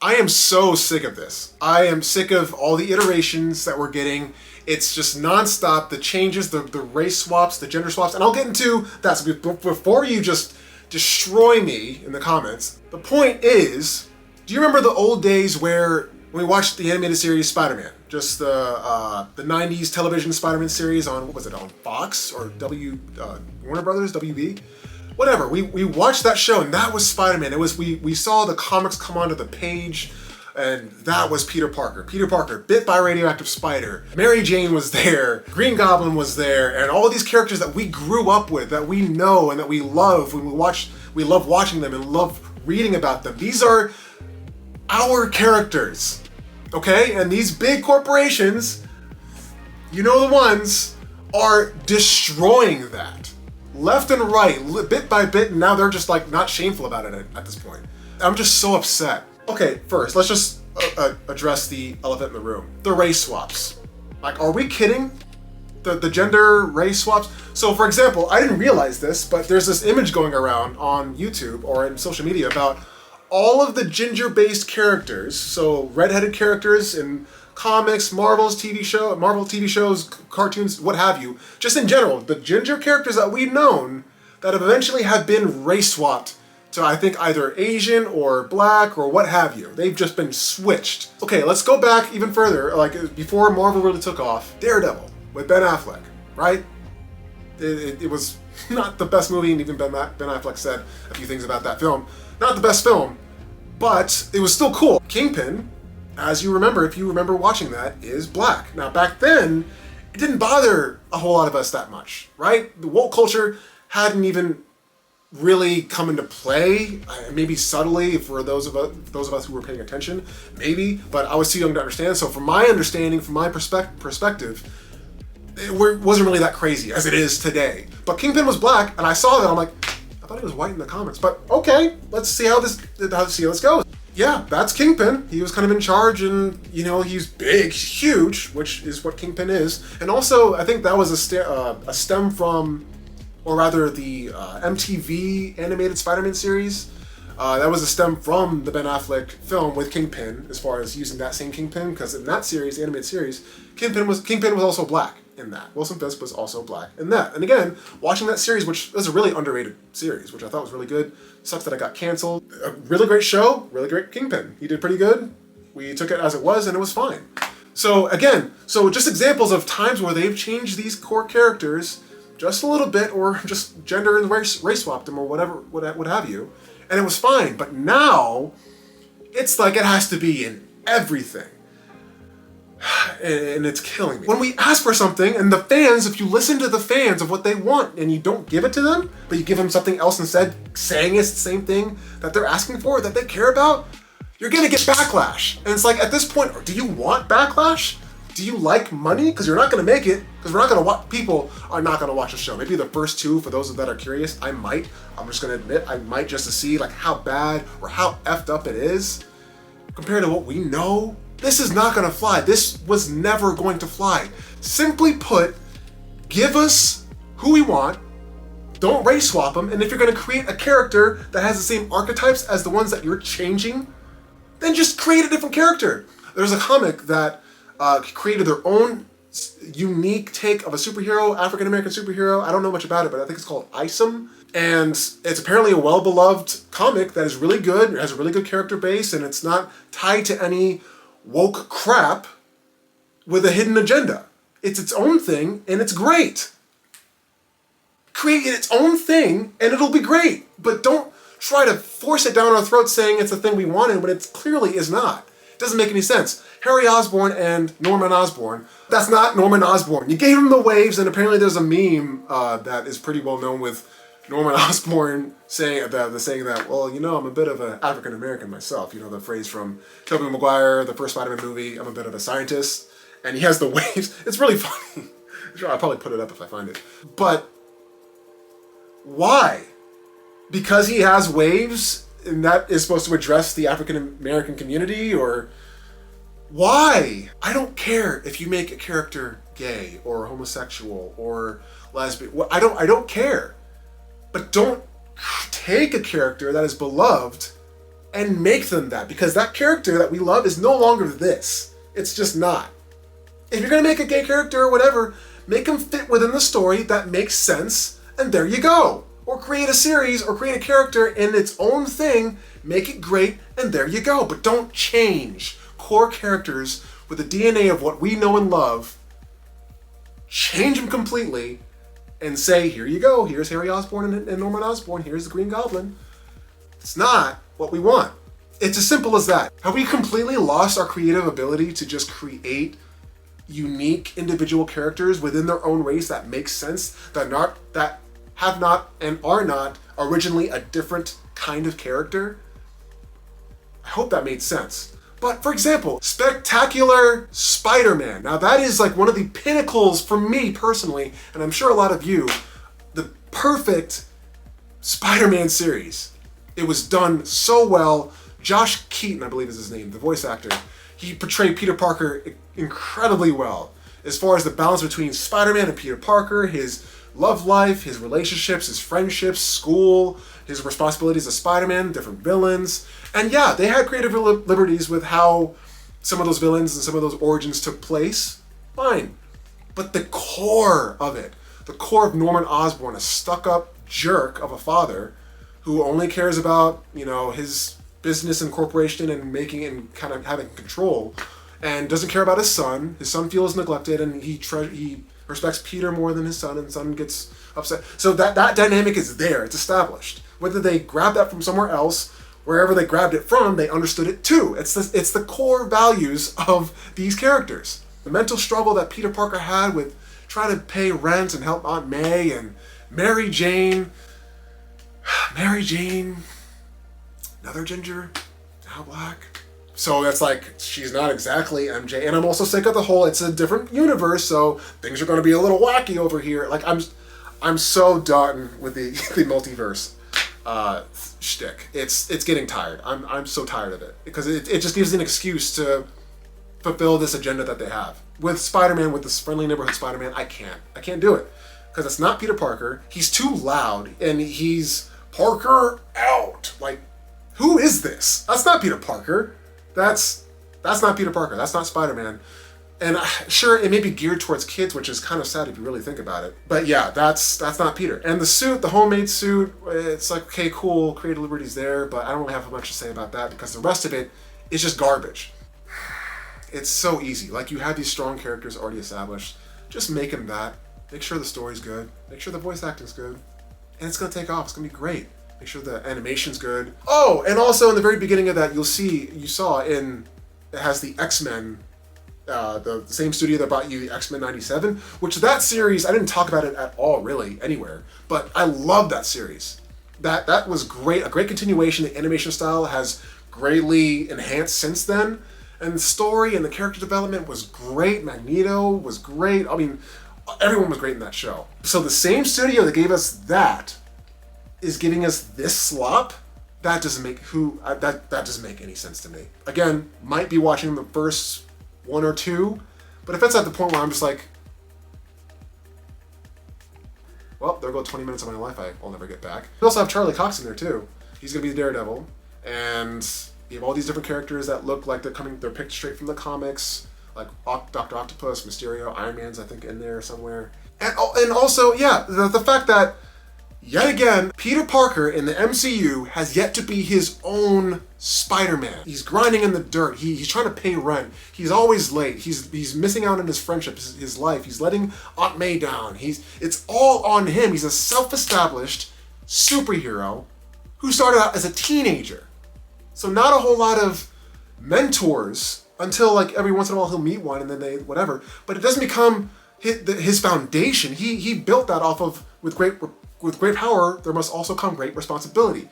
I am so sick of this. I am sick of all the iterations that we're getting. It's just nonstop, the changes, the race swaps, the gender swaps, and I'll get into that. So before you just destroy me in the comments, the point is, do you remember the old days where when we watched the animated series Spider-Man, just the 90s television Spider-Man series on, what was it, on Fox or Warner Brothers, WB? Whatever, we watched that show and that was Spider-Man. It was, we saw the comics come onto the page and that was Peter Parker. Peter Parker, bit by a radioactive spider. Mary Jane was there, Green Goblin was there, and all these characters that we grew up with, that we know and that we love when we love watching them and love reading about them. These are our characters, okay? And these big corporations, you know the ones, are destroying that. Left and right, bit by bit, and now they're just like not shameful about it at this point. I'm just so upset. Okay, first, let's just address the elephant in the room. The race swaps. Like, are we kidding? The gender race swaps? So for example, I didn't realize this, but there's this image going around on YouTube or in social media about all of the ginger-based characters, so redheaded characters in comics, Marvel TV shows, cartoons, what have you, just in general, the ginger characters that we've known that have eventually have been race swapped to, I think, either Asian or black or what have you. They've just been switched. Okay, let's go back even further, like before Marvel really took off. Daredevil with Ben Affleck, right? It was not the best movie, and even Ben Affleck said a few things about that film. Not the best film, but it was still cool. Kingpin, as you remember, if you remember watching that, is black. Now back then, it didn't bother a whole lot of us that much, right? The woke culture hadn't even really come into play, maybe subtly for those of us who were paying attention, maybe, but I was too young to understand. So from my understanding, from my perspective, it wasn't really that crazy as it is today. But Kingpin was black, and I saw that, I'm like, I thought he was white in the comics, but okay, let's see how this goes. Yeah, that's Kingpin. He was kind of in charge, and you know, he's big, huge, which is what Kingpin is. And also, I think that was a stem from, or rather the MTV animated Spider-Man series. That was a stem from the Ben Affleck film with Kingpin, as far as using that same Kingpin, because in that series, the animated series, Kingpin was also black in that. Wilson Fisk was also black in that. And again, watching that series, which was a really underrated series, which I thought was really good. Sucks that it got canceled. A really great show, really great Kingpin. He did pretty good. We took it as it was, and it was fine. So again, just examples of times where they've changed these core characters just a little bit, or just gender and race swapped them, or whatever, what have you, and it was fine. But now, it's like it has to be in everything. And it's killing me. When we ask for something, and the fans, if you listen to the fans of what they want, and you don't give it to them, but you give them something else instead, saying it's the same thing that they're asking for, that they care about, you're gonna get backlash. And it's like, at this point, do you want backlash? Do you like money? Because you're not gonna make it, because we're not gonna watch, people are not gonna watch the show. Maybe the first two, for those that are curious, I'm just gonna admit, I might, just to see like how bad or how effed up it is compared to what we know. This is not gonna fly. This was never going to fly. Simply put, give us who we want, don't race swap them, and if you're gonna create a character that has the same archetypes as the ones that you're changing, then just create a different character. There's a comic that created their own unique take of a superhero, African-American superhero. I don't know much about it, but I think it's called Isom. And it's apparently a well-beloved comic that is really good. It has a really good character base, and it's not tied to any woke crap with a hidden agenda. It's its own thing, and it's great. Create its own thing, and it'll be great. But don't try to force it down our throats saying it's the thing we wanted when it clearly is not. It doesn't make any sense. Harry Osborne and Norman Osborne, that's not Norman Osborne. You gave him the waves, and apparently there's a meme that is pretty well known with Norman Osborne saying that, well, you know, I'm a bit of an African-American myself. You know, the phrase from Tobey Maguire, the first Spider-Man movie, I'm a bit of a scientist. And he has the waves. It's really funny. I'll probably put it up if I find it. But why? Because he has waves, and that is supposed to address the African-American community, or why? I don't care if you make a character gay or homosexual or lesbian. I don't care. But don't take a character that is beloved and make them that, because that character that we love is no longer this. It's just not. If you're going to make a gay character or whatever, make him fit within the story that makes sense, and there you go. Or create a series or create a character in its own thing, make it great, and there you go. But don't change core characters with the DNA of what we know and love. Change them completely and say, here you go, here's Harry Osborne and Norman Osborne, here's the Green Goblin. It's not what we want. It's as simple as that. Have we completely lost our creative ability to just create unique individual characters within their own race that make sense, that have not and are not originally a different kind of character? I hope that made sense. But for example, Spectacular Spider-Man. Now that is like one of the pinnacles for me personally, and I'm sure a lot of you, the perfect Spider-Man series. It was done so well. Josh Keaton, I believe is his name, the voice actor. He portrayed Peter Parker incredibly well. As far as the balance between Spider-Man and Peter Parker, his love life, his relationships, his friendships, school, his responsibilities as Spider-Man, different villains. And yeah, they had creative liberties with how some of those villains and some of those origins took place. Fine. But the core of it, the core of Norman Osborn, a stuck-up jerk of a father who only cares about, his business and corporation and making it and kind of having control, and doesn't care about his son. His son feels neglected, and he respects Peter more than his son, and son gets upset. So that dynamic is there. It's established. Whether they grab that from somewhere else, wherever they grabbed it from, they understood it too. It's the core values of these characters. The mental struggle that Peter Parker had with trying to pay rent and help Aunt May and Mary Jane, another ginger, now black. So that's like, she's not exactly MJ. And I'm also sick of the whole, it's a different universe, so things are going to be a little wacky over here. Like, I'm so done with the multiverse shtick. It's getting tired. I'm so tired of it. Because it just gives an excuse to fulfill this agenda that they have. With Spider-Man, with this friendly neighborhood Spider-Man, I can't do it. Because it's not Peter Parker. He's too loud, and he's Parker out. Like, who is this? That's not Peter Parker. That's not Peter Parker. That's not Spider-Man. And sure, it may be geared towards kids, which is kind of sad if you really think about it. But yeah, that's not Peter. And the suit, the homemade suit, it's like, okay, cool, creative liberties there, but I don't really have much to say about that because the rest of it is just garbage. It's so easy. Like, you have these strong characters already established. Just make them that. Make sure the story's good. Make sure the voice acting's good. And it's going to take off. It's going to be great. Make sure the animation's good. Oh, and also in the very beginning of that, you saw it has the X-Men, the same studio that brought you the X-Men 97, which that series, I didn't talk about it at all really anywhere, but I love that series. That was great, a great continuation. The animation style has greatly enhanced since then, and the story and the character development was great. Magneto was great. I mean, everyone was great in that show. So the same studio that gave us that is giving us this slop. That doesn't make that doesn't make any sense to me. Again, might be watching the first one or two, but if it's at the point where I'm just like, well, there go 20 minutes of my life I'll never get back. We also have Charlie Cox in there too. He's gonna be the Daredevil, and you have all these different characters that look like they're picked straight from the comics, like Dr. Octopus, Mysterio, Iron Man's I think in there somewhere, and also yeah, the fact that yet again, Peter Parker in the MCU has yet to be his own Spider-Man. He's grinding in the dirt. He's trying to pay rent. He's always late. He's missing out on his friendships, his life. He's letting Aunt May down. It's all on him. He's a self-established superhero who started out as a teenager. So not a whole lot of mentors until like every once in a while he'll meet one and then they whatever. But it doesn't become his foundation. He built that off of with great power, there must also come great responsibility.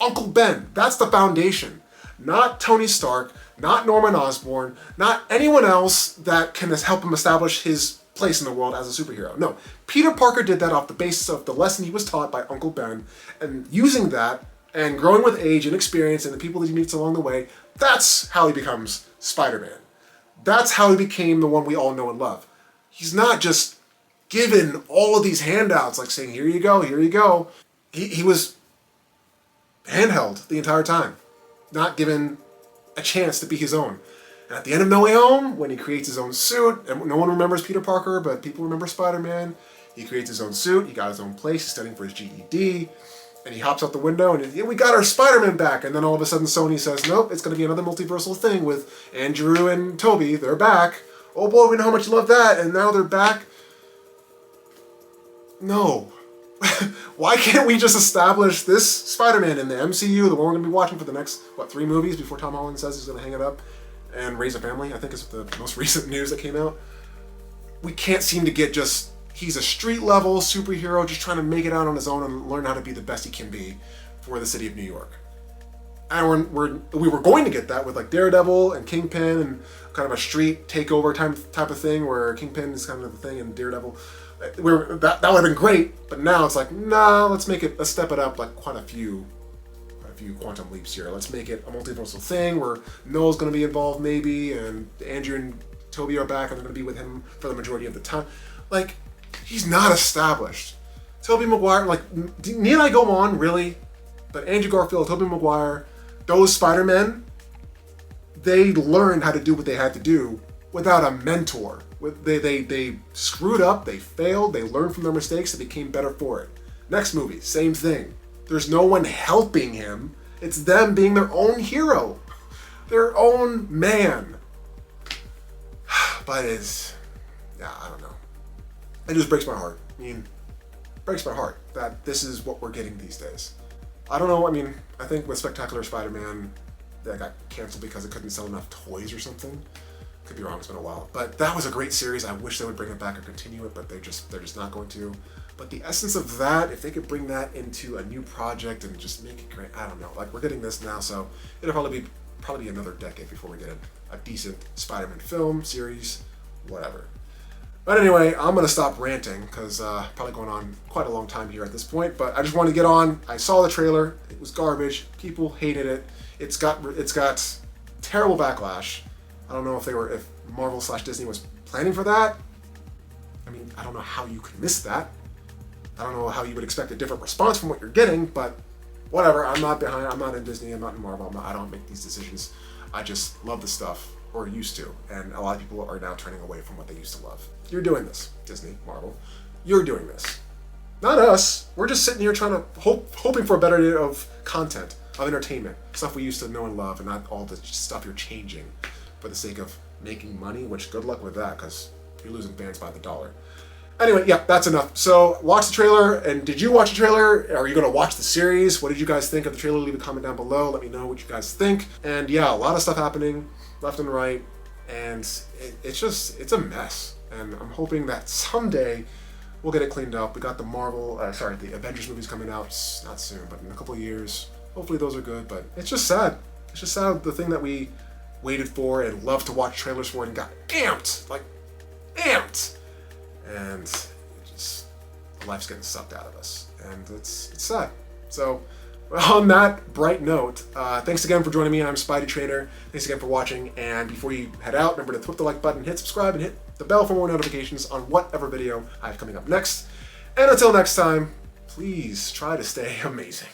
Uncle Ben, that's the foundation. Not Tony Stark, not Norman Osborn, not anyone else that can help him establish his place in the world as a superhero. No, Peter Parker did that off the basis of the lesson he was taught by Uncle Ben, and using that and growing with age and experience and the people that he meets along the way, that's how he becomes Spider-Man. That's how he became the one we all know and love. He's not just given all of these handouts, like saying, here you go, here you go. He was handheld the entire time. not given a chance to be his own. And at the end of No Way Home, when he creates his own suit, and no one remembers Peter Parker, but people remember Spider-Man, he creates his own suit, he got his own place, he's studying for his GED, and he hops out the window and yeah, we got our Spider-Man back. And then all of a sudden Sony says, nope, it's going to be another multiversal thing with Andrew and Toby. They're back. Oh boy, we know how much you love that. And now they're back. No. Why can't we just establish this Spider-Man in the MCU, the one we're going to be watching for the next, 3 movies before Tom Holland says he's going to hang it up and raise a family? I think is the most recent news that came out. We can't seem to get just... He's a street-level superhero just trying to make it out on his own and learn how to be the best he can be for the city of New York. And we were going to get that with like Daredevil and Kingpin and kind of a street takeover type of thing where Kingpin is kind of the thing and Daredevil. That would have been great, but now it's like, nah, let's step it up like quite a few quantum leaps here. Let's make it a multiversal thing where Noel's going to be involved maybe, and Andrew and Toby are back and they're going to be with him for the majority of the time. Like, he's not established. Tobey Maguire, like, need I go on, really? But Andrew Garfield, Tobey Maguire, those Spider-Men, they learned how to do what they had to do without a mentor. They screwed up, they failed, they learned from their mistakes, they became better for it. Next movie, same thing. There's no one helping him. It's them being their own hero. Their own man. But I don't know. It just breaks my heart. I mean, breaks my heart that this is what we're getting these days. I don't know, I mean, I think with Spectacular Spider-Man, that got canceled because it couldn't sell enough toys or something. Could be wrong, it's been a while. But that was a great series. I wish they would bring it back or continue it, but they're just not going to. But the essence of that, if they could bring that into a new project and just make it great, I don't know. Like, we're getting this now, so it'll probably be another decade before we get a decent Spider-Man film, series, whatever. But anyway, I'm going to stop ranting because probably going on quite a long time here at this point. But I just wanted to get on. I saw the trailer. It was garbage. People hated it. It's got terrible backlash. I don't know if Marvel/Disney was planning for that. I mean, I don't know how you could miss that. I don't know how you would expect a different response from what you're getting, but whatever. I'm not in Disney. I'm not in Marvel. I don't make these decisions. I just love the stuff, or used to, and a lot of people are now turning away from what they used to love. You're doing this, Disney, Marvel. You're doing this. Not us. We're just sitting here trying to hoping for a better day of content, of entertainment, stuff we used to know and love, and not all the stuff you're changing for the sake of making money, which good luck with that, because you're losing fans by the dollar. Anyway, yeah, that's enough. So, watch the trailer, and did you watch the trailer? Are you going to watch the series? What did you guys think of the trailer? Leave a comment down below. Let me know what you guys think. And yeah, a lot of stuff happening, left and right, and it's a mess. And I'm hoping that someday we'll get it cleaned up. We got the the Avengers movies coming out, not soon, but in a couple of years. Hopefully those are good, but it's just sad. It's just sad, the thing that we waited for and loved to watch trailers for and got amped. And life's getting sucked out of us. And it's sad. So, on that bright note, thanks again for joining me. I'm Spidey Trainer. Thanks again for watching. And before you head out, remember to hit the like button, hit subscribe, and hit the bell for more notifications on whatever video I have coming up next. And until next time, please try to stay amazing.